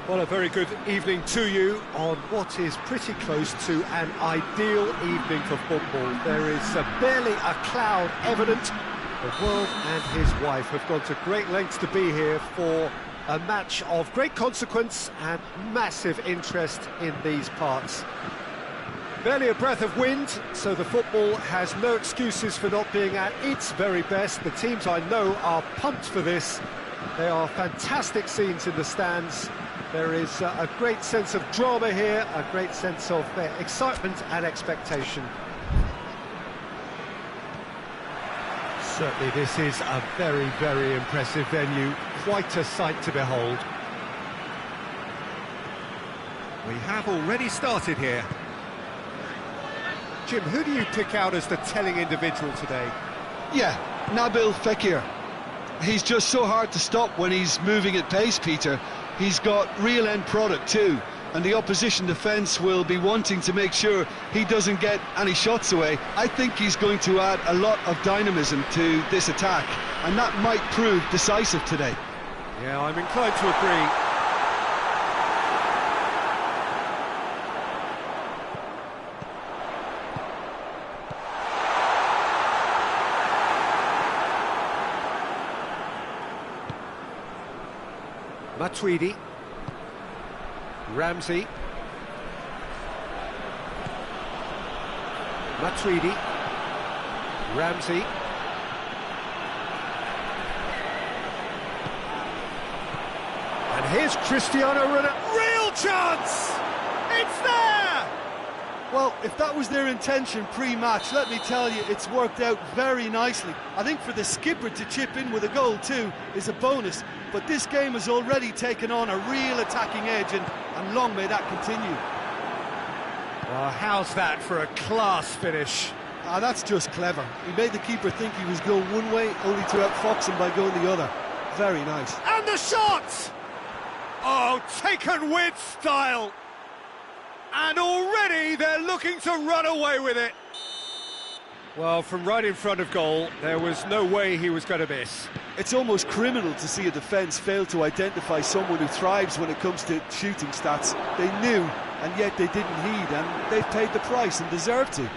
Well, a very good evening to you on what is pretty close to an ideal evening for football. There is barely a cloud evident. The world and his wife have gone to great lengths to be here for a match of great consequence and massive interest in these parts. Barely a breath of wind, so the football has no excuses for not being at its very best. The teams I know are pumped for this. They are fantastic scenes in the stands. There is a great sense of drama here, a great sense of excitement and expectation. Certainly this is a very, very impressive venue, quite a sight to behold. We have already started here. Jim, who do you pick out as the telling individual today? Yeah, Nabil Fekir. He's just so hard to stop when he's moving at pace, Peter. He's got real end product too, and the opposition defence will be wanting to make sure he doesn't get any shots away. I think he's going to add a lot of dynamism to this attack, and that might prove decisive today. Yeah, I'm inclined to agree. Matuidi, Ramsey, Matuidi, Ramsey, and here's Cristiano Ronaldo. Real chance! It's there! Well, if that was their intention pre-match, let me tell you, it's worked out very nicely. I think for the skipper to chip in with a goal too is a bonus, but this game has already taken on a real attacking edge, and long may that continue. Well, how's that for a class finish? That's just clever. He made the keeper think he was going one way, only to outfox him by going the other. Very nice. And the shot! Oh, taken with style! And already they're looking to run away with it. Well, from right in front of goal, there was no way he was going to miss. It's almost criminal to see a defence fail to identify someone who thrives when it comes to shooting stats. They knew, and yet they didn't heed, and they've paid the price and deserve to.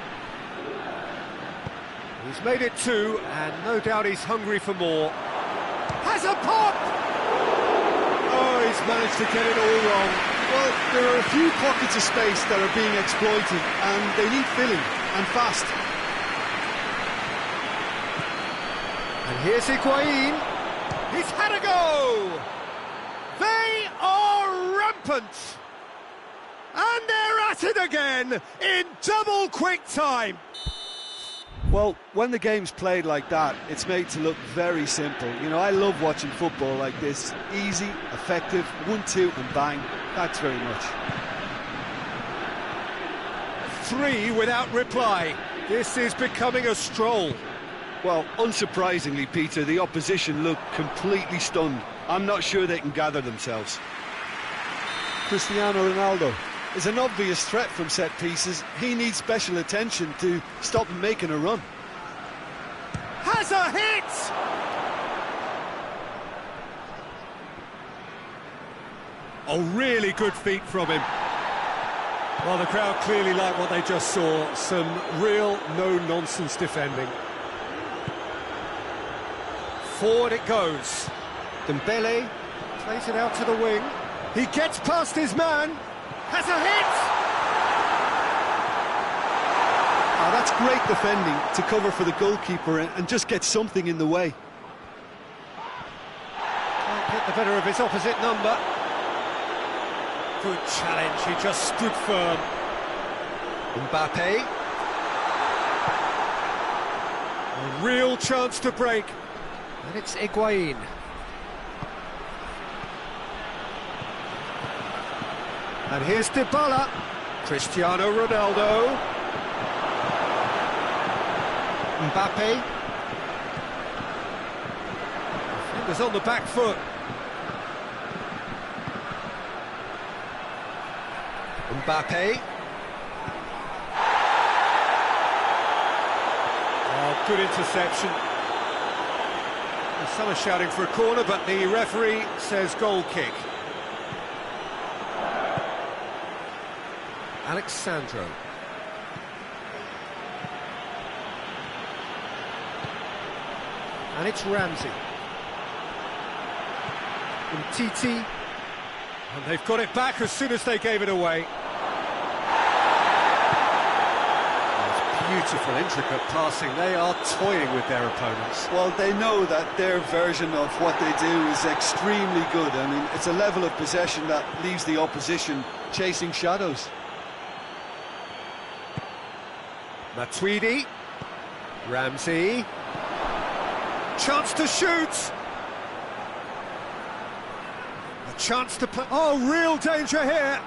He's made it two, and no doubt he's hungry for more. Has a pop! Oh, he's managed to get it all wrong. Well, there are a few pockets of space that are being exploited, and they need filling, and fast. And here's Higuain. He's had a go! They are rampant! And they're at it again in double quick time. Well, when the game's played like that, it's made to look very simple. You know, I love watching football like this. Easy, effective, 1-2 and bang. Thanks very much. 3 without reply. This is becoming a stroll. Well, unsurprisingly, Peter, the opposition look completely stunned. I'm not sure they can gather themselves. Cristiano Ronaldo is an obvious threat from set pieces. He needs special attention to stop him making a run. Has a hit! Oh, really good feet from him. Well, the crowd clearly like what they just saw. Some real no-nonsense defending. Forward it goes. Dembele plays it out to the wing. He gets past his man. Has a hit! Oh, that's great defending to cover for the goalkeeper and just get something in the way. Can't get the better of his opposite number. Good challenge, he just stood firm. Mbappe. A real chance to break. And it's Higuain. And here's Dybala. Cristiano Ronaldo. Mbappe. Defenders on the back foot. Mbappe. Oh, good interception. Some are shouting for a corner, but the referee says goal kick. Alexandro. And it's Ramsey. Titi. And they've got it back as soon as they gave it away. Beautiful, intricate passing. They are toying with their opponents. Well, they know that their version of what they do is extremely good. I mean, it's a level of possession that leaves the opposition chasing shadows. Matuidi. Ramsey. Chance to shoot. A chance to play. Oh, real danger here.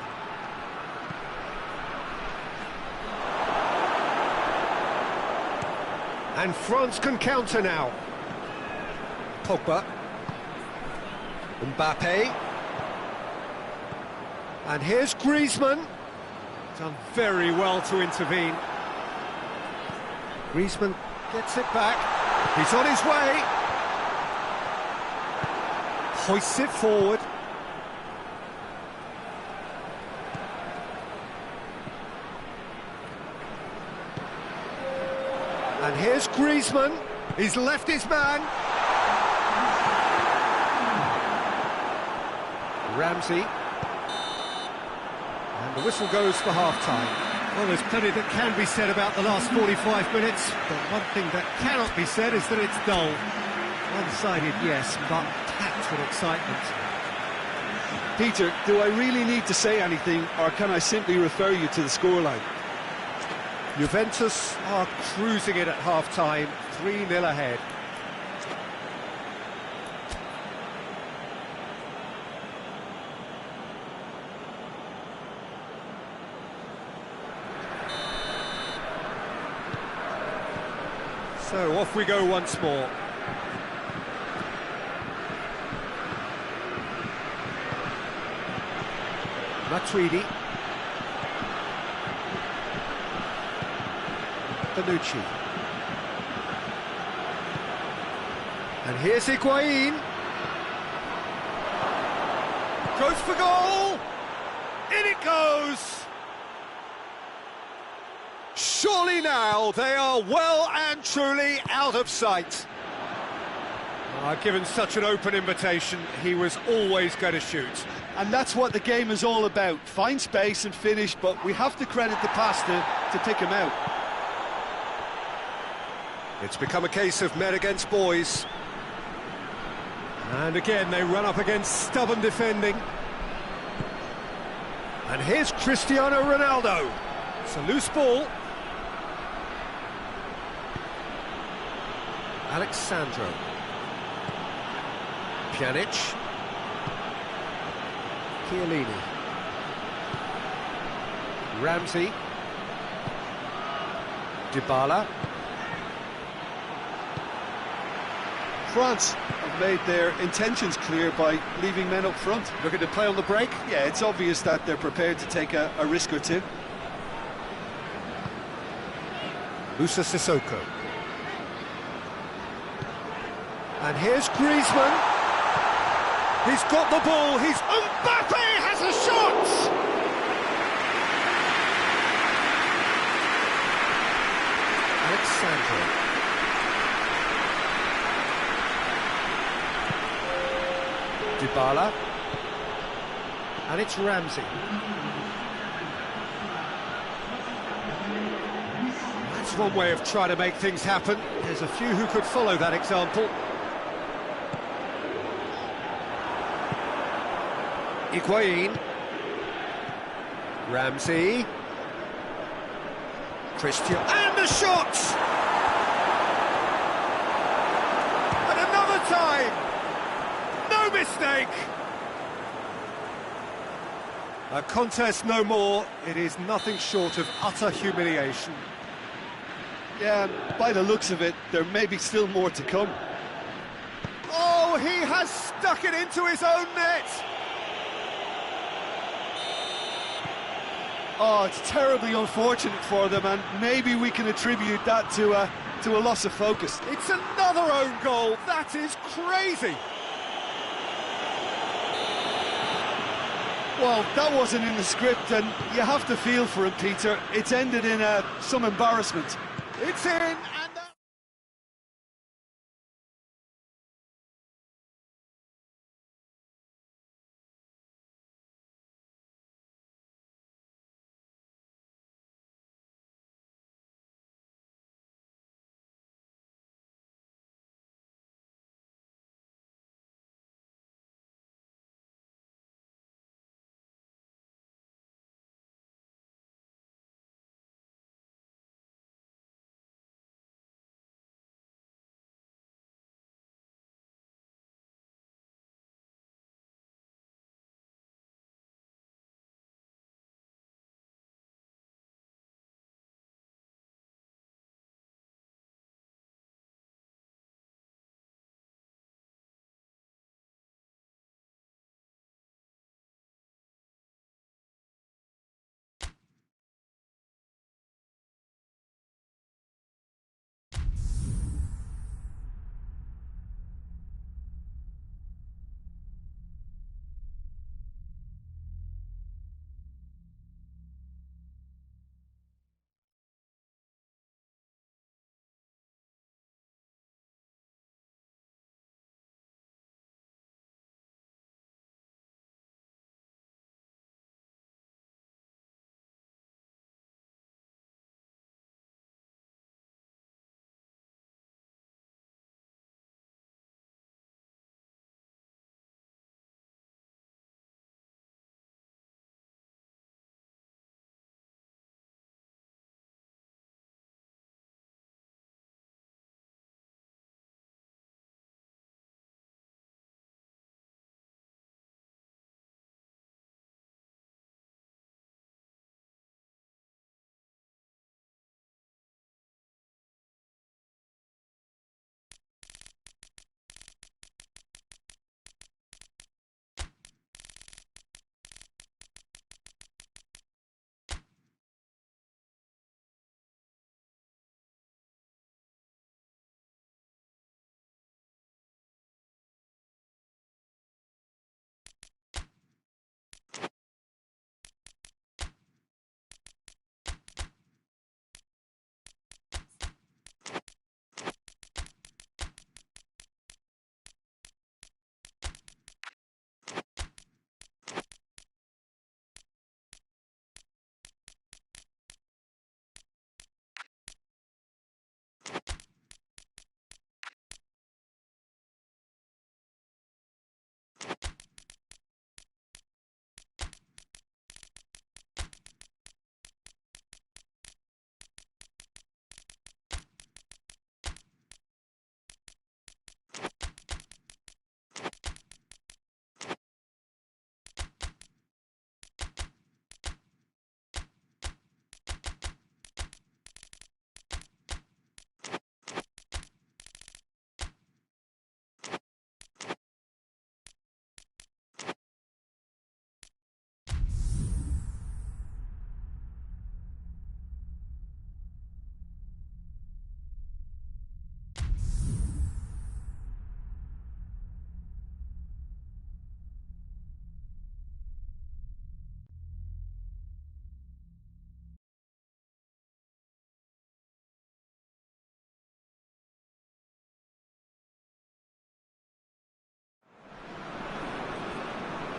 And France can counter now. Pogba. Mbappe. And here's Griezmann. Done very well to intervene. Griezmann gets it back. He's on his way. Hoists it forward. And here's Griezmann. He's left his man. Ramsey. And the whistle goes for half-time. Well, there's plenty that can be said about the last 45 minutes, but one thing that cannot be said is that it's dull. One-sided, yes, but packed with excitement. Peter, do I really need to say anything, or can I simply refer you to the scoreline? Juventus are cruising it at half-time, 3-0 ahead. So off we go once more. Matuidi. Bonucci. And here's Higuain. Goes for goal! In it goes! Surely now they are well and truly out of sight. Given such an open invitation, he was always going to shoot. And that's what the game is all about. Find space and finish, but we have to credit the pass to pick him out. It's become a case of men against boys. And again, they run up against stubborn defending. And here's Cristiano Ronaldo. It's a loose ball. Alexandro. Pjanic. Chiellini. Ramsey. Dybala. France have made their intentions clear by leaving men up front. Looking to play on the break? Yeah, it's obvious that they're prepared to take a risk or two. Moussa Sissoko. And here's Griezmann. He's got the ball. Mbappe has a shot! Alexandro. Dybala. And it's Ramsey. That's one way of trying to make things happen. There's a few who could follow that example. Higuain. Ramsey. Christian. And the shot! And another time! No mistake! A contest no more. It is nothing short of utter humiliation. Yeah, by the looks of it, there may be still more to come. Oh, he has stuck it into his own net! Oh, it's terribly unfortunate for them, and maybe we can attribute that to a loss of focus. It's another own goal. That is crazy. Well, that wasn't in the script, and you have to feel for him, Peter. It's ended in some embarrassment. It's in, and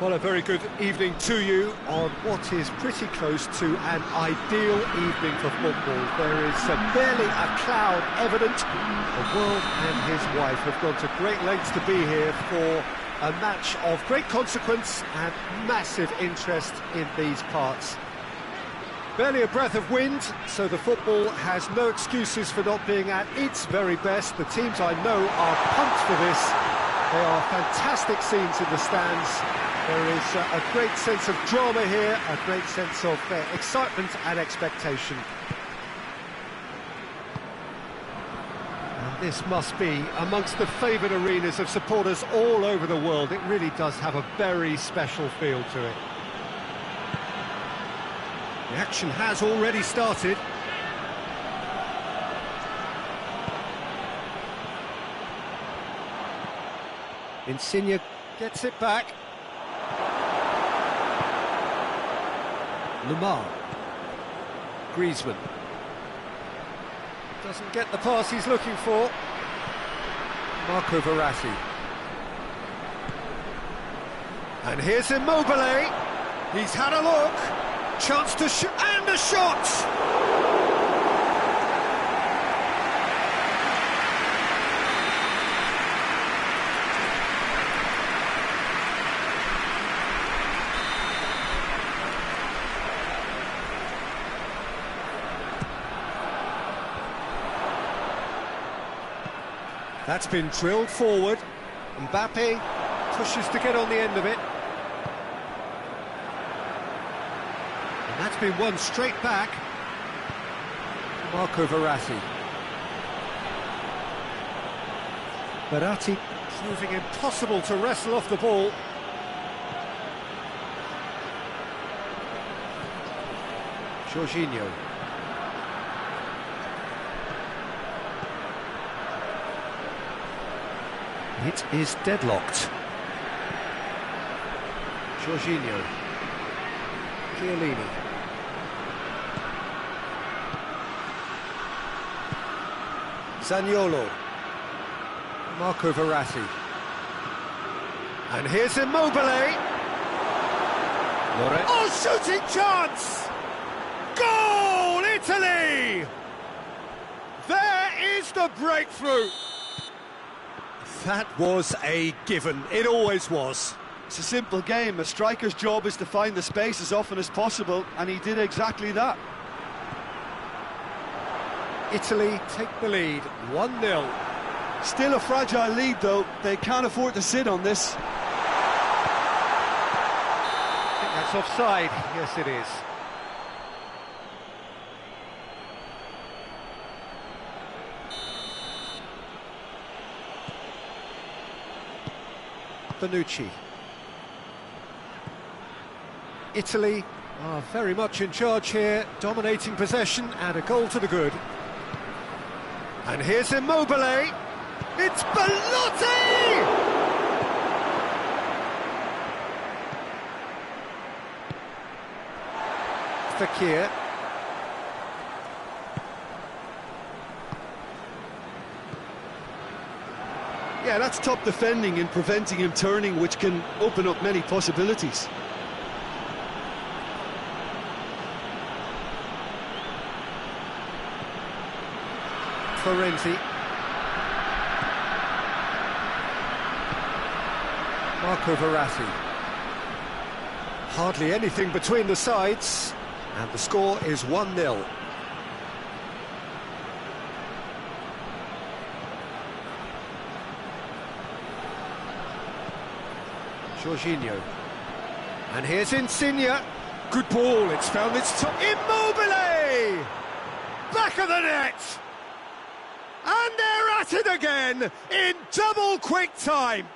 well, a very good evening to you on what is pretty close to an ideal evening for football. There is barely a cloud evident. The world and his wife have gone to great lengths to be here for a match of great consequence and massive interest in these parts. Barely a breath of wind, so the football has no excuses for not being at its very best. The teams I know are pumped for this. They are fantastic scenes in the stands. There is a great sense of drama here, a great sense of excitement and expectation. And this must be amongst the favoured arenas of supporters all over the world. It really does have a very special feel to it. The action has already started. Insigne gets it back. Lamar. Griezmann. Doesn't get the pass he's looking for. Marco Verratti. And here's Immobile. He's had a look. Chance to shoot, and a shot! That's been drilled forward. Mbappe pushes to get on the end of it. And that's been won straight back. Marco Verratti. Verratti proving impossible to wrestle off the ball. Jorginho. It is deadlocked. Jorginho. Chiellini. Zaniolo. Marco Verratti. And here's Immobile. Oh, shooting chance! Goal, Italy! There is the breakthrough. That was a given. It always was. It's a simple game. A striker's job is to find the space as often as possible, and he did exactly that. Italy take the lead, 1-0. Still a fragile lead, though. They can't afford to sit on this. I think that's offside. Yes, it is. Bonucci. Italy are very much in charge here, dominating possession and a goal to the good. And here's Immobile. It's Belotti! Fekir. Yeah, that's top defending and preventing him turning, which can open up many possibilities. Florenzi. Marco Verratti. Hardly anything between the sides, and the score is 1-0. Jorginho. And here's Insigne. Good ball, it's found its top. Immobile! Back of the net! And they're at it again in double quick time.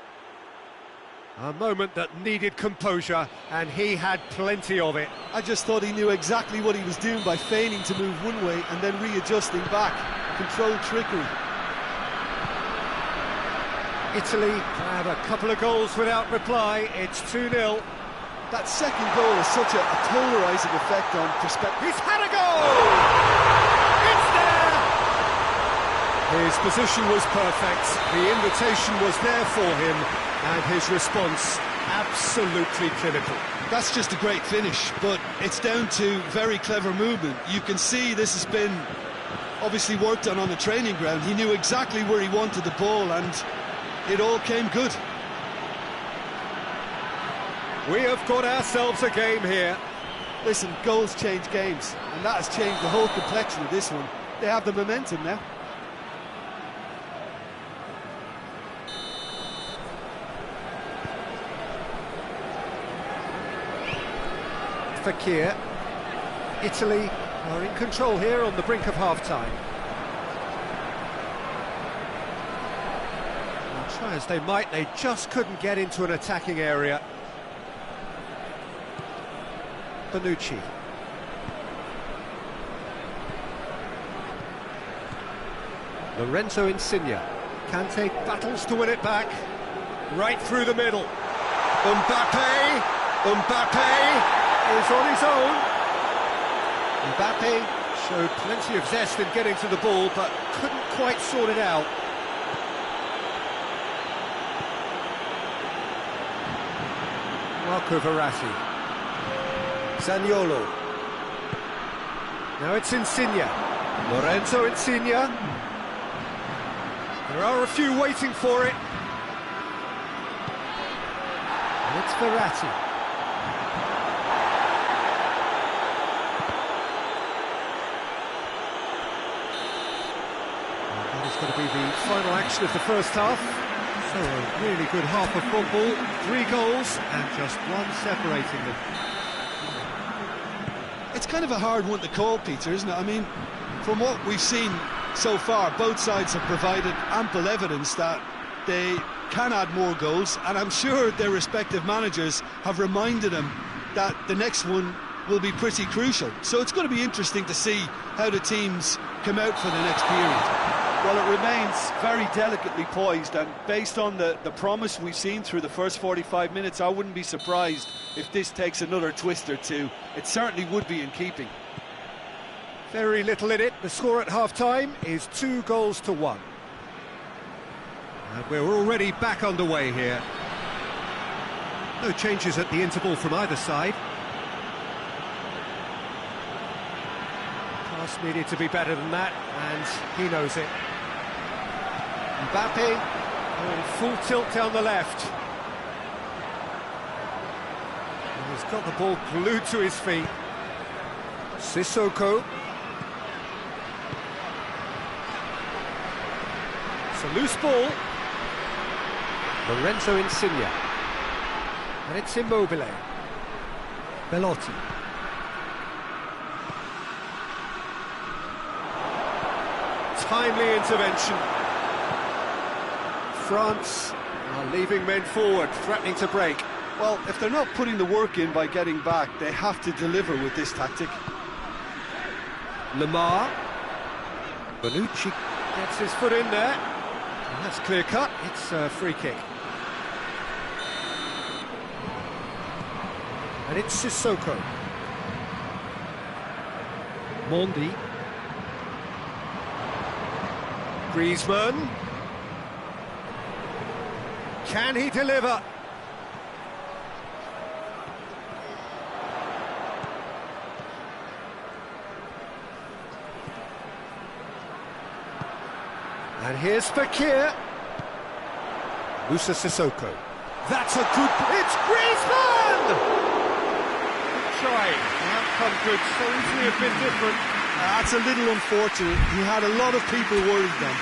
A moment that needed composure, and he had plenty of it. I just thought he knew exactly what he was doing by feigning to move one way and then readjusting back. Controlled trickery. Italy have a couple of goals without reply. It's 2-0. That second goal has such a polarising effect on perspective. He's had a goal! It's there! His position was perfect. The invitation was there for him, and his response absolutely clinical. That's just a great finish, but it's down to very clever movement. You can see this has been obviously worked on the training ground. He knew exactly where he wanted the ball, and it all came good. We have got ourselves a game here. Listen, goals change games, and that has changed the whole complexion of this one. They have the momentum now. Fekir. Italy are in control here on the brink of half-time. Try as they might, they just couldn't get into an attacking area. Bonucci. Lorenzo Insigne. Kante battles to win it back. Right through the middle. Mbappe is on his own. Mbappe showed plenty of zest in getting to the ball, but couldn't quite sort it out. Marco Verratti. Zaniolo. Now it's Insigne. Lorenzo Insigne. There are a few waiting for it. And it's Verratti. And that is going to be the final action of the first half. So a really good half of football, 3 goals and just one separating them. It's kind of a hard one to call, Peter, isn't it? I mean, from what we've seen so far, both sides have provided ample evidence that they can add more goals, and I'm sure their respective managers have reminded them that the next one will be pretty crucial. So it's going to be interesting to see how the teams come out for the next period. Well, it remains very delicately poised, and based on the promise we've seen through the first 45 minutes, I wouldn't be surprised if this takes another twist or two. It certainly would be in keeping. Very little in it. The score at half-time is 2-1. And we're already back underway here. No changes at the interval from either side. Pass needed to be better than that, and he knows it. Mbappe in full tilt down the left. And he's got the ball glued to his feet. Sissoko. It's a loose ball. Lorenzo Insigne. And it's Immobile. Belotti. Timely intervention. France are leaving men forward, threatening to break. Well, if they're not putting the work in by getting back, they have to deliver with this tactic. Lamar. Bonucci gets his foot in there. And that's clear cut. It's a free kick. And it's Sissoko. Mondi. Griezmann. Can he deliver? And here's Fekir. Musa Sissoko. That's a good... It's Griezmann! Good try. The outcome could so easily have been different. That's a little unfortunate. He had a lot of people worried then.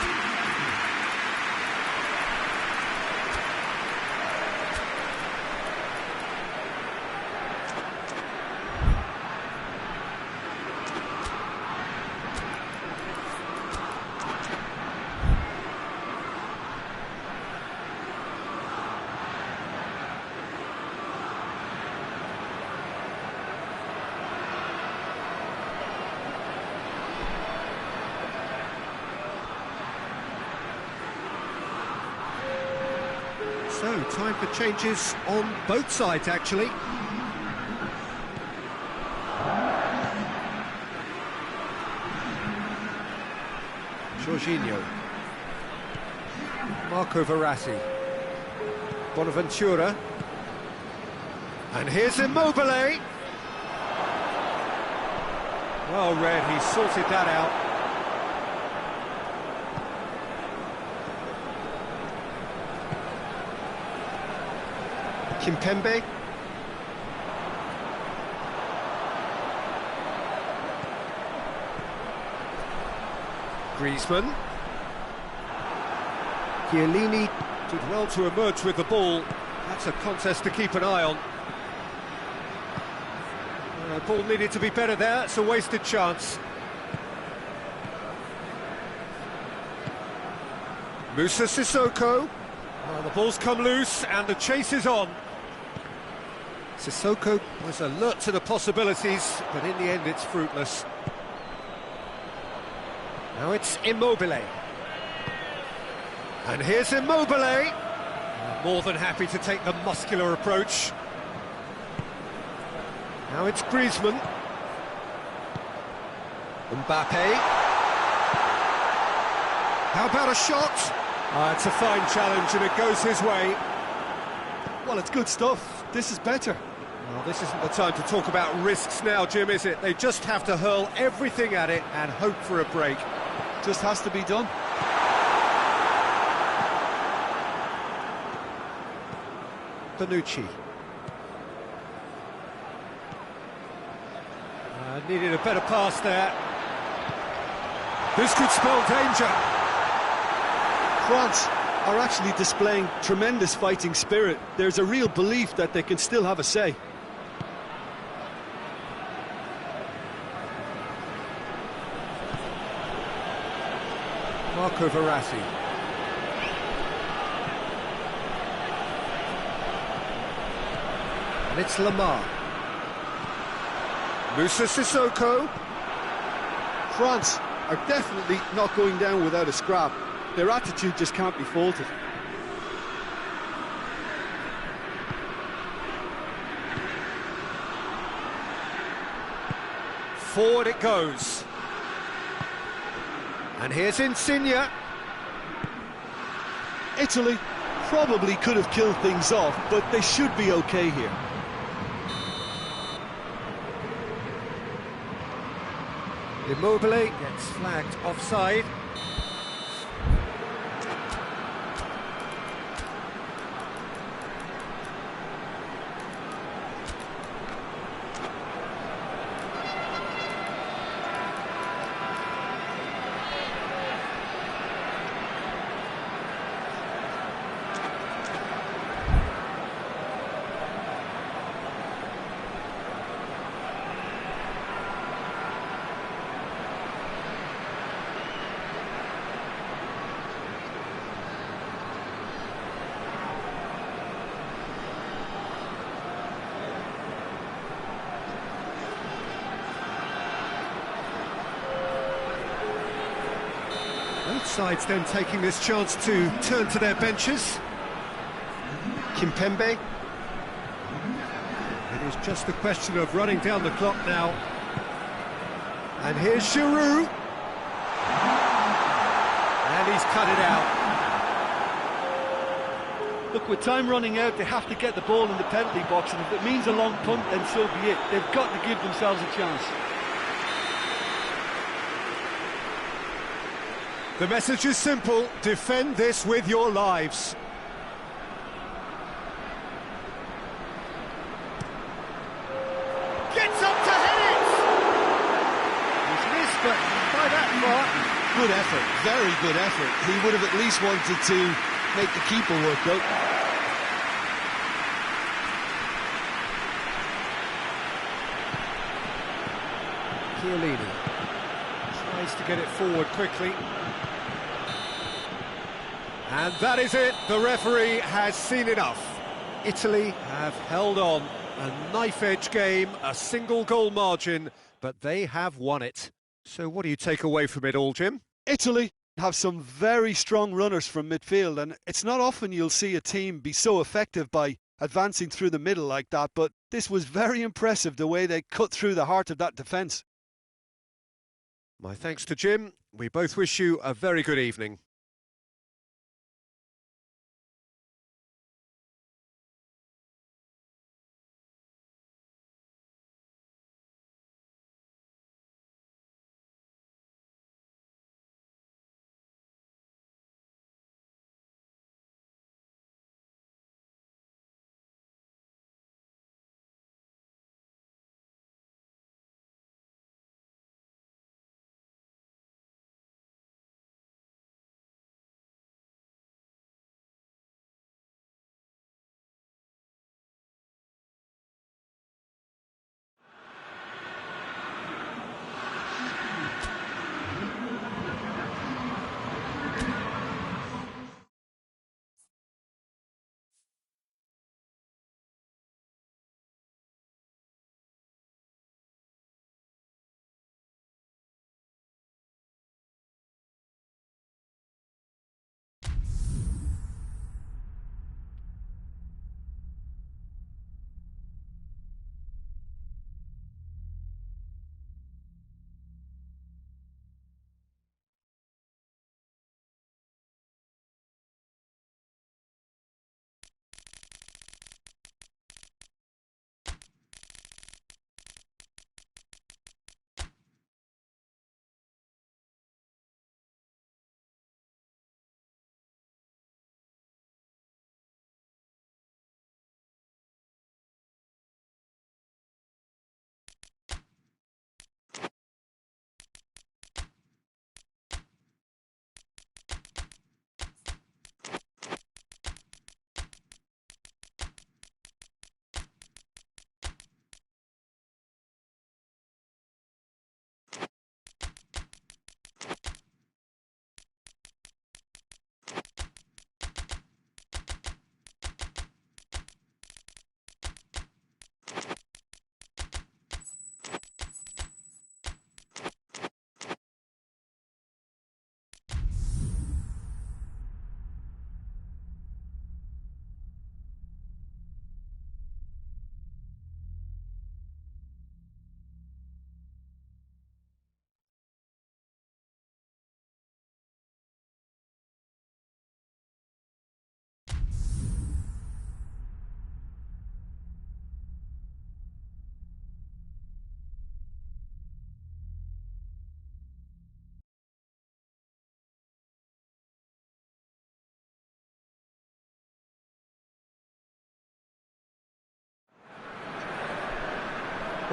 So, time for changes on both sides, actually. Jorginho. Marco Verratti. Bonaventura. And here's Immobile. Well read, he sorted that out. Kimpembe. Griezmann. Chiellini did well to emerge with the ball. That's a contest to keep an eye on. Ball needed to be better there. It's a wasted chance. Musa Sissoko. The ball's come loose and the chase is on. Sissoko was alert to the possibilities, but in the end it's fruitless. Now it's Immobile. And here's Immobile. More than happy to take the muscular approach. Now it's Griezmann. Mbappe. How about a shot? It's a fine challenge and it goes his way. Well, it's good stuff. This is better. Well, this isn't the time to talk about risks now, Jim, is it? They just have to hurl everything at it and hope for a break. Just has to be done. Bonucci. Needed a better pass there. This could spell danger. France are actually displaying tremendous fighting spirit. There's a real belief that they can still have a say. Marco Verratti. And it's Lamar. Moussa Sissoko. France are definitely not going down without a scrap. Their attitude just can't be faulted. Forward it goes. And here's Insigne. Italy probably could have killed things off, but they should be okay here. Immobile gets flagged offside. Both sides then taking this chance to turn to their benches. Kimpembe. It is just a question of running down the clock now. And here's Giroud. And he's cut it out. Look, with time running out, they have to get the ball in the penalty box, and if it means a long punt, then so be it. They've got to give themselves a chance. The message is simple: defend this with your lives. Gets up to head it! He's missed, but by that far. Good effort, very good effort. He would have at least wanted to make the keeper work out. Chiellini tries to get it forward quickly. And that is it. The referee has seen enough. Italy have held on. A knife-edge game, a single goal margin, but they have won it. So what do you take away from it all, Jim? Italy have some very strong runners from midfield, and it's not often you'll see a team be so effective by advancing through the middle like that, but this was very impressive, the way they cut through the heart of that defence. My thanks to Jim. We both wish you a very good evening.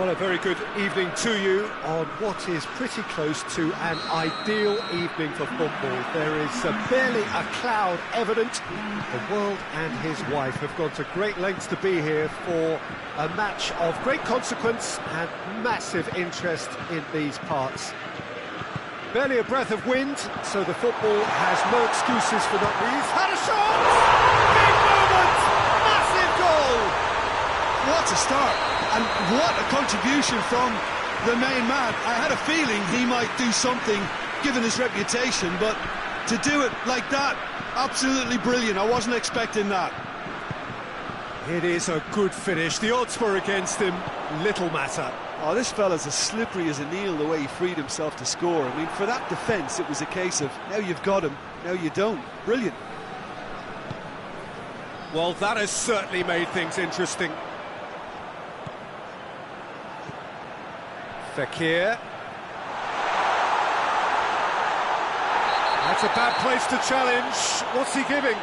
Well, a very good evening to you on what is pretty close to an ideal evening for football. There is barely a cloud evident. The world and his wife have gone to great lengths to be here for a match of great consequence and massive interest in these parts. Barely a breath of wind, so the football has no excuses for not being. He's had a shot! Big moment! Massive goal! What a start, and what a contribution from the main man. I had a feeling he might do something, given his reputation, but to do it like that, absolutely brilliant. I wasn't expecting that. It is a good finish. The odds were against him, little matter. Oh, this fella's as slippery as a needle the way he freed himself to score. I mean, for that defence, it was a case of, now you've got him, now you don't. Brilliant. Well, that has certainly made things interesting. Fekir. That's a bad place to challenge. What's he giving?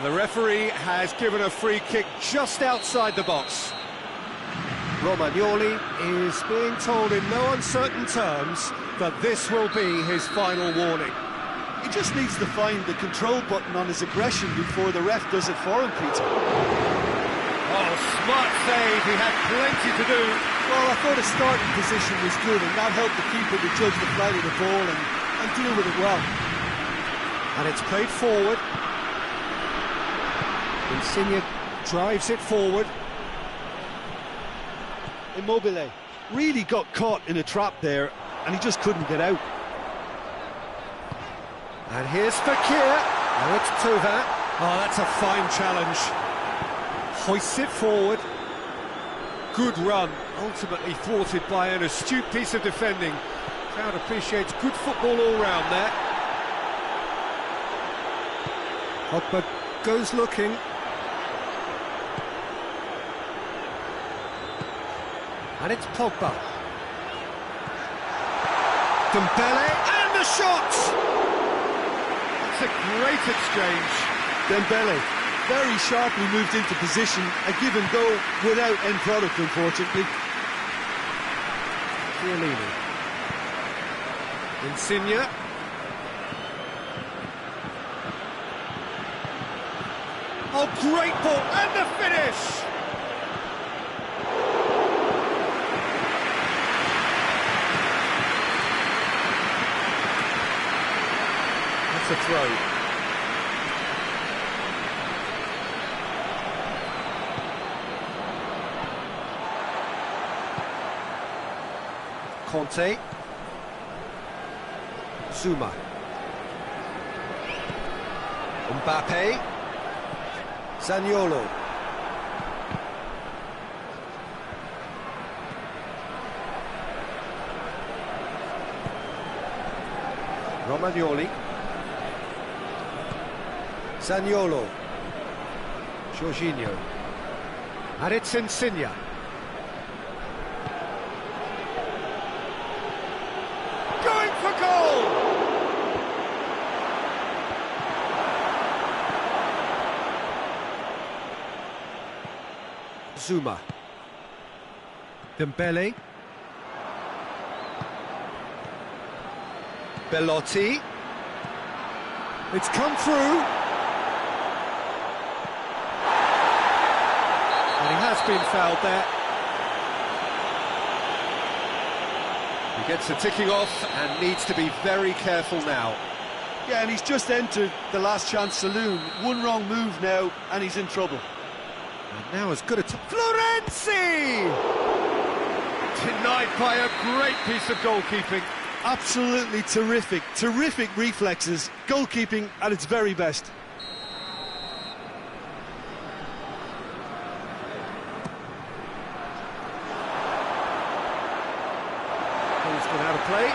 The referee has given a free kick just outside the box. Romagnoli is being told in no uncertain terms that this will be his final warning. He just needs to find the control button on his aggression before the ref does it for him, Peter. Oh, smart save, he had plenty to do. Well, I thought his starting position was good, and that helped the keeper to judge the flight of the ball and deal with it well. And it's played forward. Insigne drives it forward. Immobile really got caught in a trap there, and he just couldn't get out. And here's Fekir. Now it's Tova. Oh, that's a fine challenge. Hoists it forward. Good run, ultimately thwarted by an astute piece of defending. Crowd appreciates good football all round there. Pogba goes looking. And it's Pogba. Dembele, and the shot! That's a great exchange. Dembele very sharply moved into position, a give and go without end product, unfortunately. Chiellini. Insigne. Oh, great ball, and the finish! That's a throw. Conte. Zuma. Mbappe. Zaniolo. Romagnoli. Zaniolo. Jorginho. And it's Insigne. Going for goal! Zuma. Dembele. Belotti. It's come through. And he has been fouled there. He gets the ticking off and needs to be very careful now. Yeah, and he's just entered the last chance saloon. One wrong move now, and he's in trouble. And now as good a Florenzi! Denied by a great piece of goalkeeping. Absolutely terrific, terrific reflexes. Goalkeeping at its very best. Ball's gone out of play.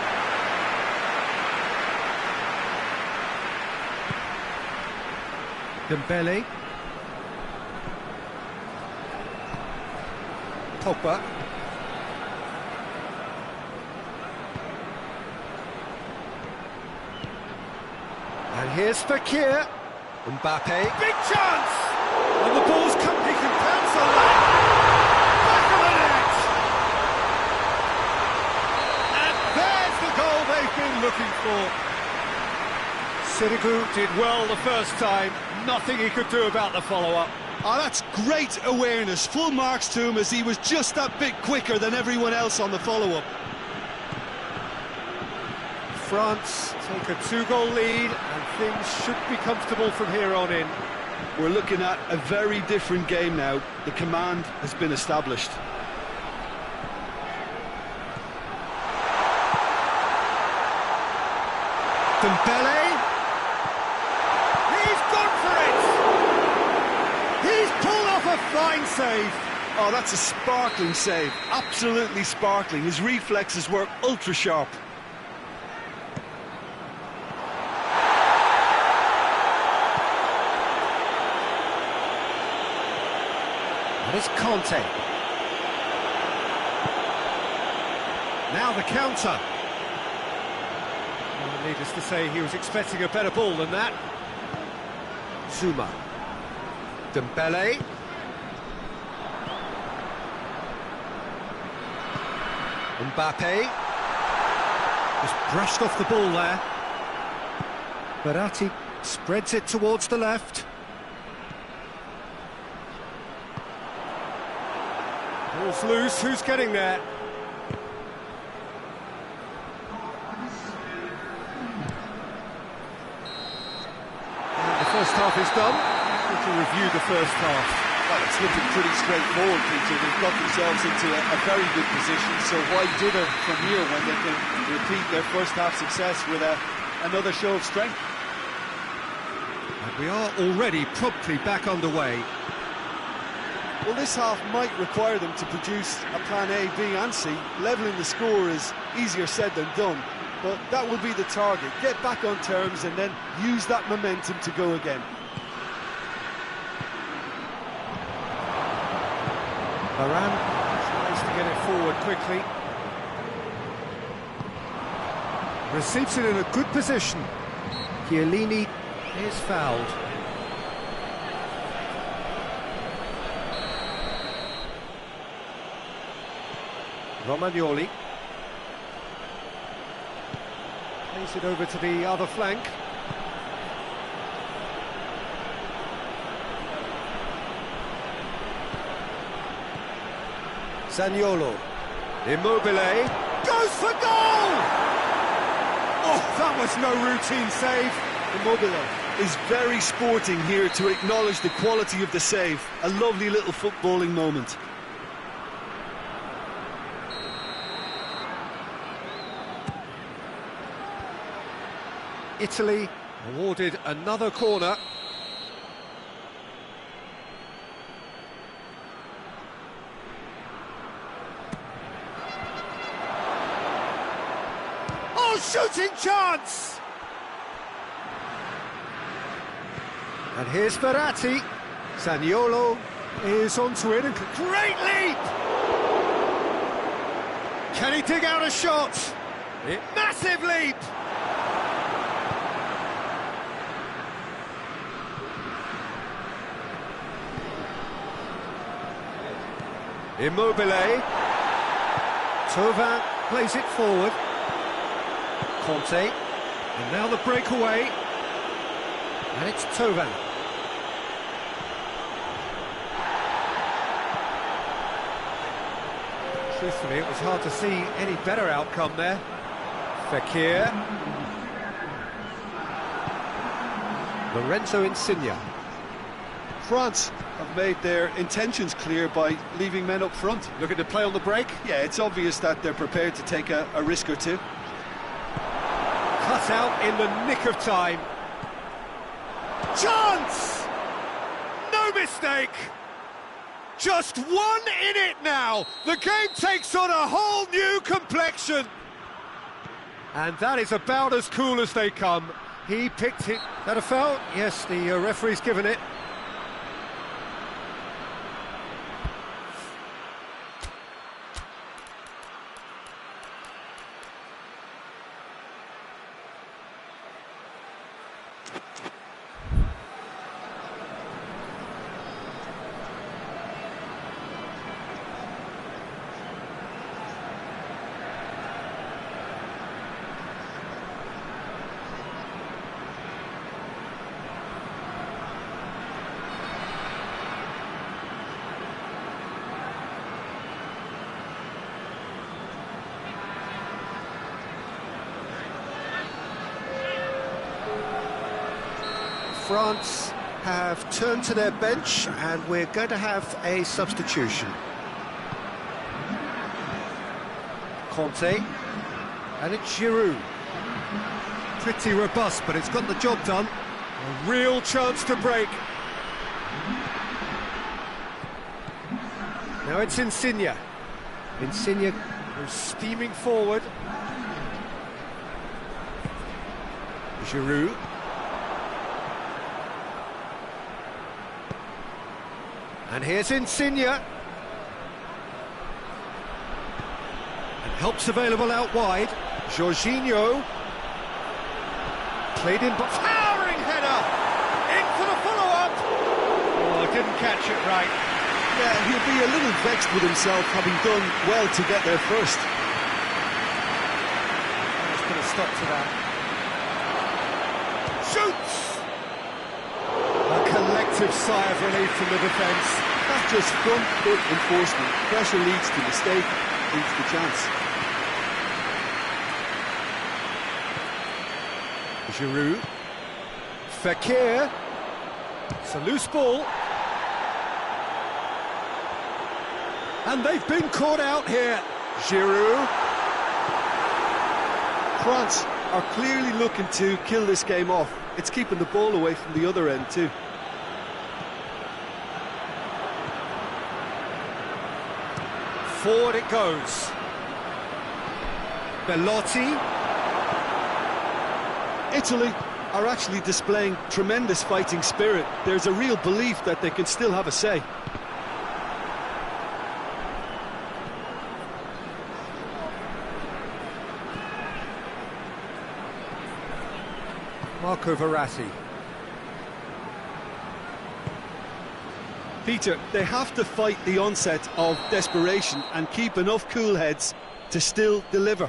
Dembele. Pogba. And here's Fekir. Mbappe. Big chance! And the ball's come, he can pounce on that. Back of the net! looking for. Sirigu did well the first time, nothing he could do about the follow-up. Oh, that's great awareness. Full marks to him as he was just that bit quicker than everyone else on the follow-up. France take a 2-goal lead and things should be comfortable from here on in. We're looking at a very different game now. The command has been established. Dembele. He's gone for it! He's pulled off a fine save. Oh, that's a sparkling save. Absolutely sparkling. His reflexes were ultra sharp. And it's Conte. Now the counter. Well, needless to say, he was expecting a better ball than that. Zuma. Dembele. Mbappe. Just brushed off the ball there. Verratti spreads it towards the left. Ball's loose, who's getting there? And the first half is done. To review the first half. Well, it's looking pretty straightforward, Peter. They've got themselves into a very good position, so why dither from here when they can repeat their first half success with another show of strength? And we are already promptly back underway. Well, this half might require them to produce a plan A, B and C. Levelling the score is easier said than done, but that will be the target. Get back on terms and then use that momentum to go again. Varane tries to get it forward quickly. Receives it in a good position. Chiellini is fouled. Romagnoli. Plays it over to the other flank. Zaniolo. Immobile. Goes for goal! Oh, that was no routine save. Immobile is very sporting here to acknowledge the quality of the save. A lovely little footballing moment. Italy awarded another corner. Oh, shooting chance! And here's Verratti. Zaniolo is onto it, and great leap! Can he dig out a shot? Massive leap! Immobile. Thauvin plays it forward. Conte. And now the breakaway. And it's Thauvin. Truthfully, it was hard to see any better outcome there. Fekir. Lorenzo Insigne. France have made their intentions clear by leaving men up front. Looking to play on the break. Yeah, it's obvious that they're prepared to take a risk or two. Cut out in the nick of time. Chance! No mistake! Just one in it now! The game takes on a whole new complexion! And that is about as cool as they come. He picked it. That a foul? Yes, the referee's given it. France have turned to their bench and we're going to have a substitution. Conte, and it's Giroud. Pretty robust, but it's got the job done. A real chance to break. Now it's Insigne. Insigne goes steaming forward. Giroud. And here's Insigne. And help's available out wide. Jorginho. Played in, but towering header! In for the follow-up! Oh, didn't catch it right. Yeah, he'll be a little vexed with himself, having done well to get there first. Let's put a stop to that. Shoots! A collective sigh of relief from the defence. That's just front foot enforcement. Pressure leads to mistake, leads to chance. Giroud. Fekir. It's a loose ball. And they've been caught out here. Giroud. France are clearly looking to kill this game off. It's keeping the ball away from the other end too. Forward it goes. Belotti. Italy are actually displaying tremendous fighting spirit. There's a real belief that they can still have a say. Marco Verratti. Peter, they have to fight the onset of desperation and keep enough cool heads to still deliver.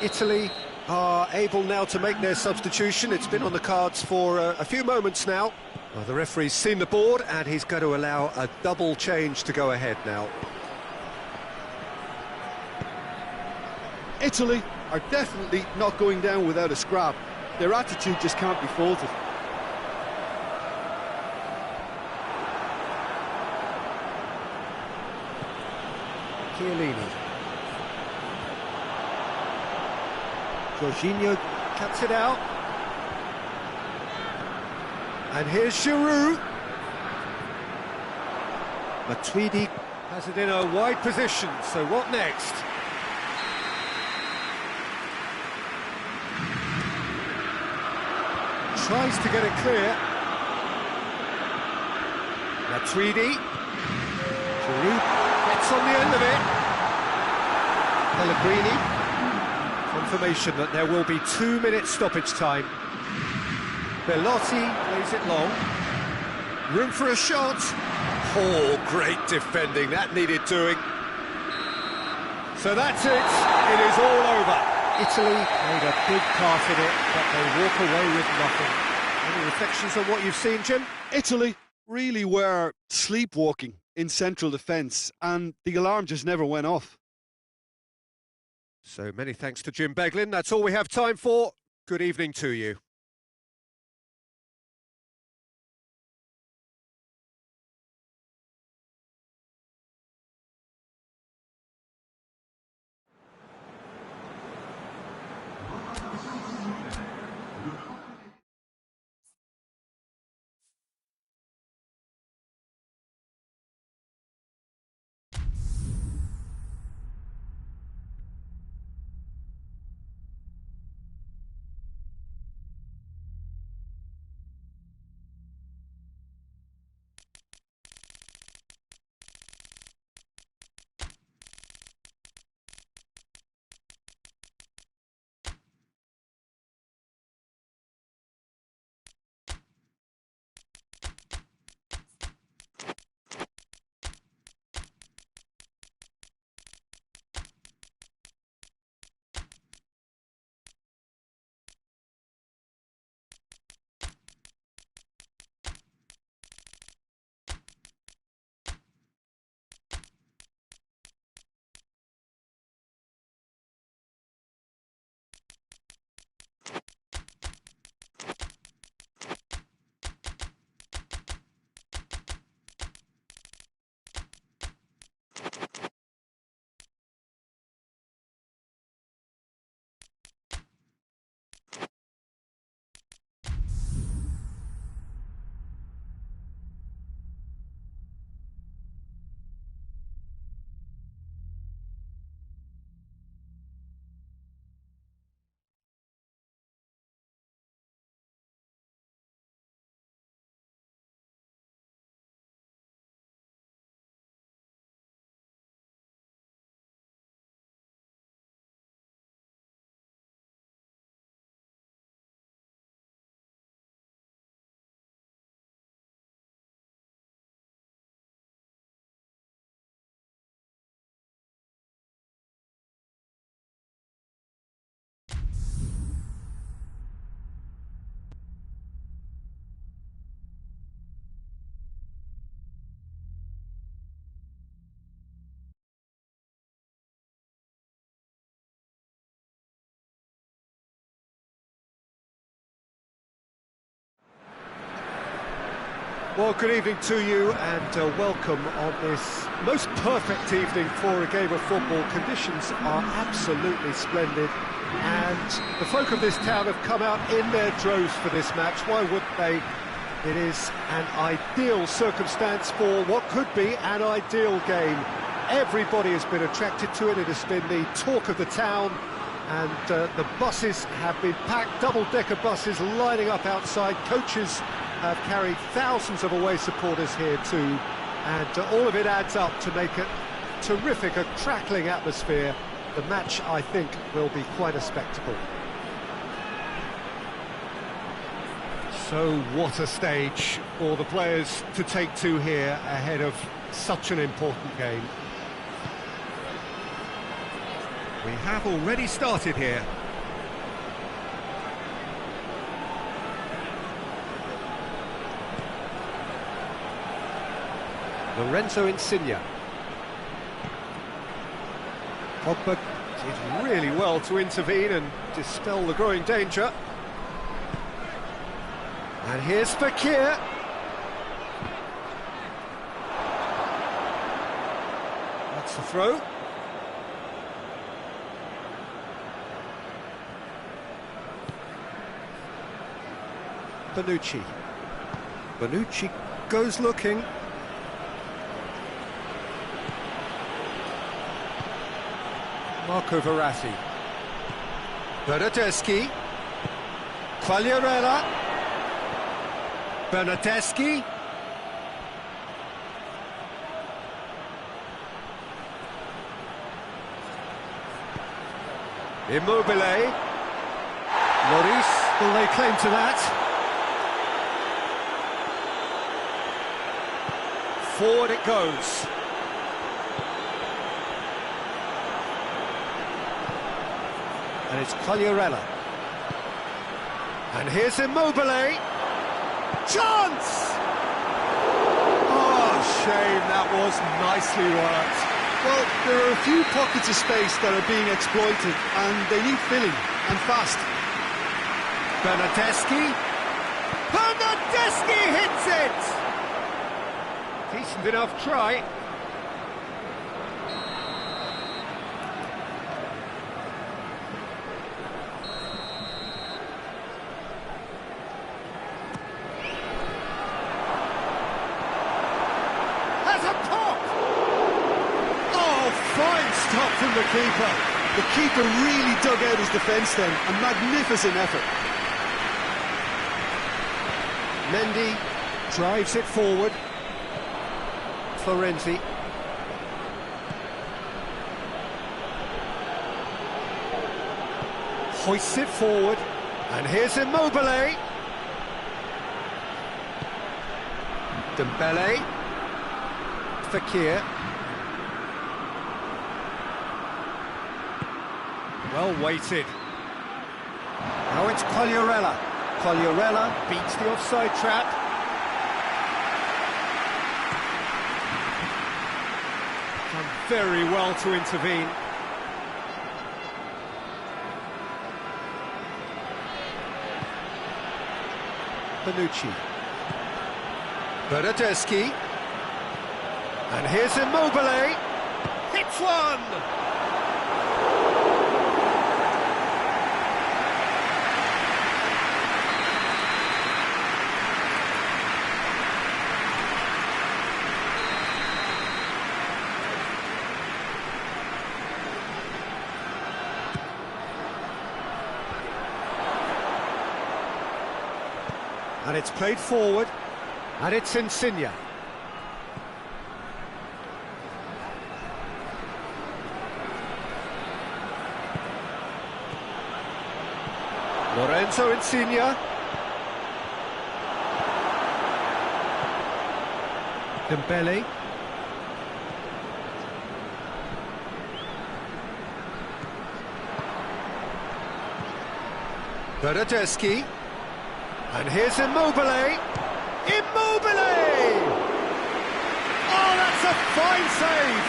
Italy are able now to make their substitution. It's been on the cards for a few moments now. Well, the referee's seen the board and he's going to allow a double change to go ahead now. Italy are definitely not going down without a scrap. Their attitude just can't be faulted. Chiellini. Jorginho cuts it out. And here's Giroud. Matuidi has it in a wide position, so what next? Tries to get it clear. Matuidi. Giroud gets on the end of it. Pellegrini. Confirmation that there will be 2 minutes stoppage time. Belotti plays it long. Room for a shot. Oh, great defending. That needed doing. So that's it. It is all over. Italy made a big part in it, but they walk away with nothing. Any reflections on what you've seen, Jim? Italy really were sleepwalking in central defence, and the alarm just never went off. So many thanks to Jim Beglin. That's all we have time for. Good evening to you. Well, good evening to you and welcome on this most perfect evening for a game of football. Conditions are absolutely splendid and the folk of this town have come out in their droves for this match. Why wouldn't they? It is an ideal circumstance for what could be an ideal game. Everybody has been attracted to it. It has been the talk of the town, and the buses have been packed, double-decker buses lining up outside. Coaches have carried thousands of away supporters here too, and all of it adds up to make it terrific, a crackling atmosphere. The match, I think, will be quite a spectacle. So what a stage for the players to take to here ahead of such an important game. We have already started here. Lorenzo Insigne. Pogba did really well to intervene and dispel the growing danger. And here's Fekir. That's the throw. Bonucci. Bonucci goes looking. Marco Verratti. Bernardeschi. Quagliarella. Bernardeschi. Immobile. Lloris, will they claim to that? Forward it goes. And it's Quagliarella. And here's Immobile. Chance! Oh, shame, that was nicely worked. Well, there are a few pockets of space that are being exploited, and they need filling, and fast. Bernardeschi. Bernardeschi hits it! Decent enough try. Stop from the keeper. The keeper really dug out his defence then. A magnificent effort. Mendy drives it forward. Florenzi. Hoists it forward. And here's Immobile. Dembele. Fekir. Well weighted. Now it's Quagliarella. Quagliarella beats the offside trap. Done very well to intervene. Bonucci. Bernardeschi. And here's Immobile. Hits one! And it's played forward, and it's Insigne. Lorenzo Insigne. Dembele. Bernardeschi. And here's Immobile. Immobile! Oh, that's a fine save!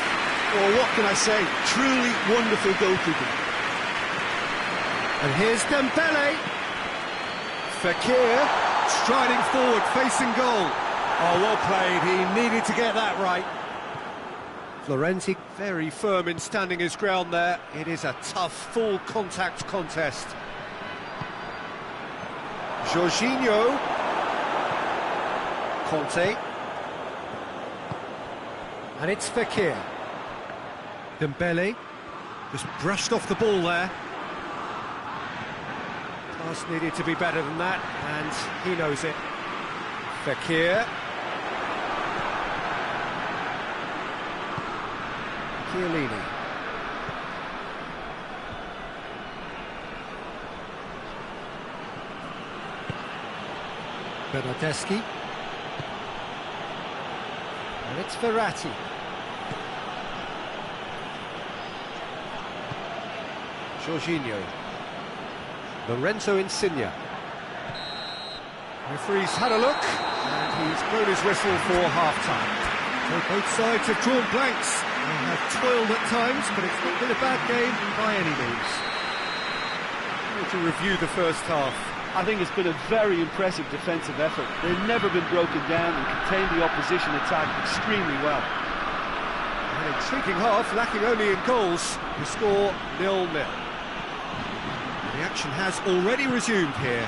Well, what can I say? Truly wonderful goalkeeping. And here's Dembele. Fekir striding forward, facing goal. Oh, well played. He needed to get that right. Florenzi very firm in standing his ground there. It is a tough, full contact contest. Jorginho. Conte. And it's Fekir. Dembele. Just brushed off the ball there. Pass needed to be better than that, and he knows it. Fekir. Chiellini. Bernardeschi. And it's Verratti. Jorginho. Lorenzo Insigne. Referee's had a look, and he's blown his whistle for half-time. So both sides have drawn blanks. They have toiled at times, but it's not been a bad game by any means. To review the first half. I think it's been a very impressive defensive effort. They've never been broken down and contained the opposition attack extremely well. An intriguing half, lacking only in goals. The score 0-0. The action has already resumed here.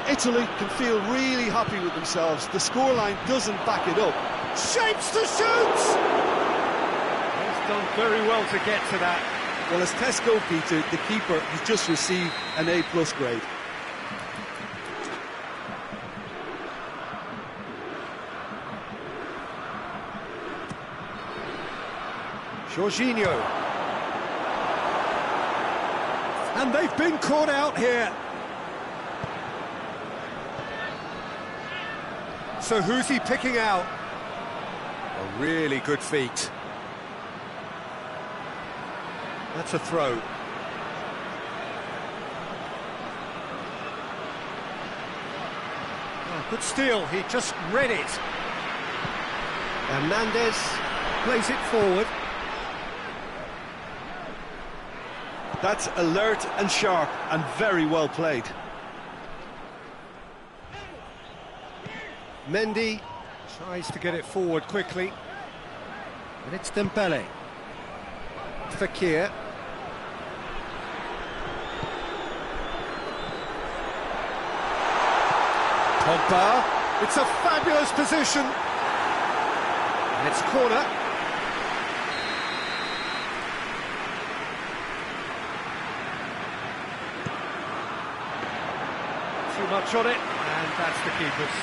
Italy can feel really happy with themselves. The scoreline doesn't back it up. Shapes to shoot! He's done very well to get to that. Well, as Tesco, Peter, the keeper has just received an A+ grade. Jorginho. And they've been caught out here. So who's he picking out? A really good feat. That's a throw. Oh, good steal, he just read it. Hernandez plays it forward. That's alert and sharp and very well played. Mendy tries to get it forward quickly. And it's Dembele. Fekir. Pogba. It's a fabulous position. And it's corner. Too much on it, and that's the keeper's.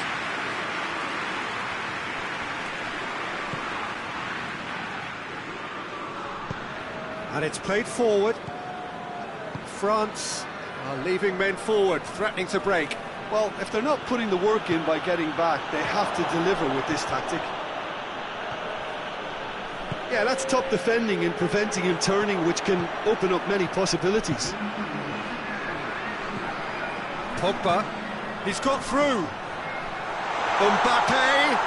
And it's played forward. France are leaving men forward, threatening to break. Well, if they're not putting the work in by getting back, they have to deliver with this tactic. Yeah, that's top defending and preventing him turning, which can open up many possibilities. Pogba, he's got through. Mbappe.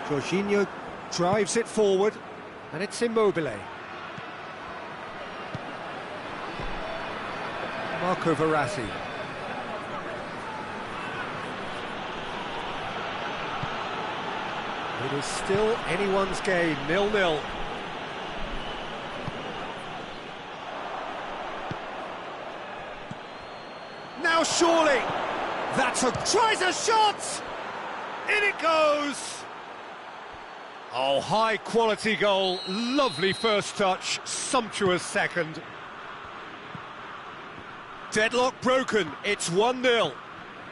Jorginho drives it forward, and it's Immobile. Marco Verratti. It is still anyone's game, 0-0. Now surely, tries a shot! In it goes! Oh, high quality goal, lovely first touch, sumptuous second. Deadlock broken, it's 1-0.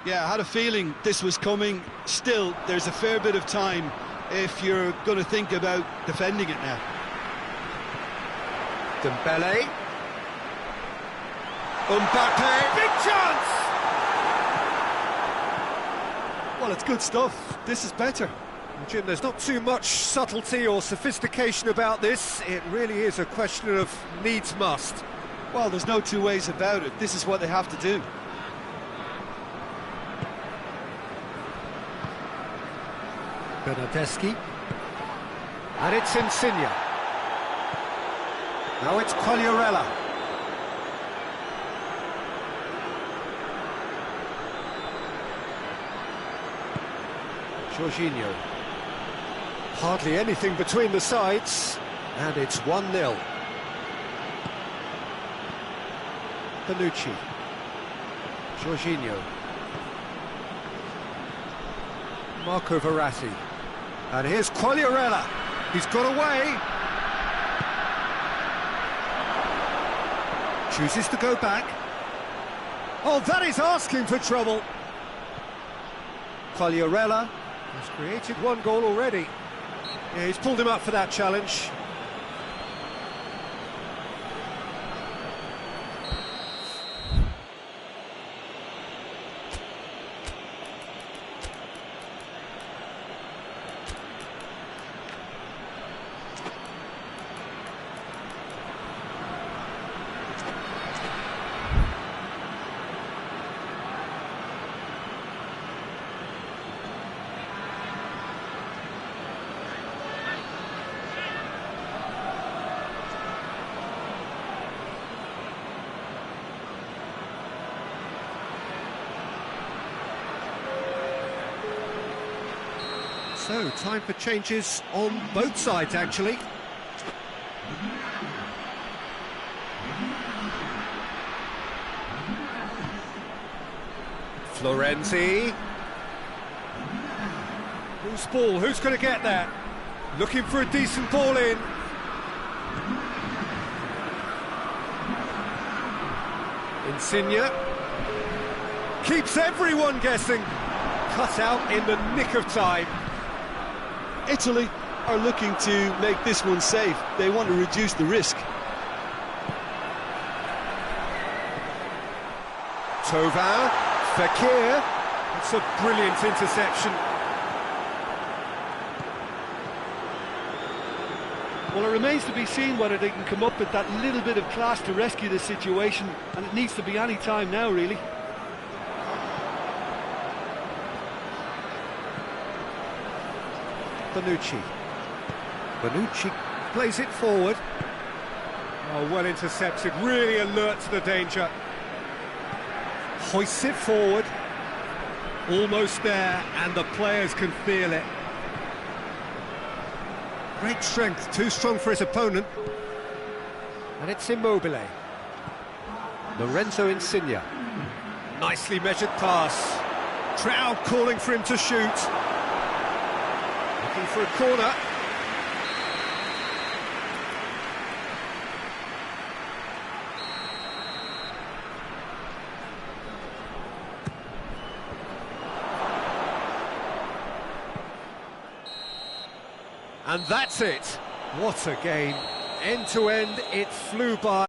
Yeah, I had a feeling this was coming. Still, there's a fair bit of time if you're going to think about defending it now. Dembele. Mbappe, big chance! Well, it's good stuff. This is better. Jim, there's not too much subtlety or sophistication about this. It really is a question of needs must. Well, there's no two ways about it. This is what they have to do. Bernardeschi. And it's Insigne. Now it's Quagliarella. Jorginho. Hardly anything between the sides, and it's 1-0. Bonucci. Jorginho. Marco Verratti. And here's Quagliarella. He's got away. Chooses to go back. Oh, that is asking for trouble. Quagliarella has created one goal already. Yeah, he's pulled him up for that challenge. So, time for changes on both sides, actually. Florenzi. Loose ball, who's going to get that? Looking for a decent ball in. Insigne. Keeps everyone guessing. Cut out in the nick of time. Italy are looking to make this one safe. They want to reduce the risk. Thauvin, Fekir. It's a brilliant interception. Well, it remains to be seen whether they can come up with that little bit of class to rescue the situation, and it needs to be any time now, really. Bonucci. Bonucci plays it forward. Oh, well intercepted, really alert to the danger. Hoists it forward. Almost there, and the players can feel it. Great strength, too strong for his opponent. And it's Immobile. Lorenzo Insigne. Nicely measured pass. Crowd calling for him to shoot. Looking for a corner. And that's it. What a game. End to end, it flew by.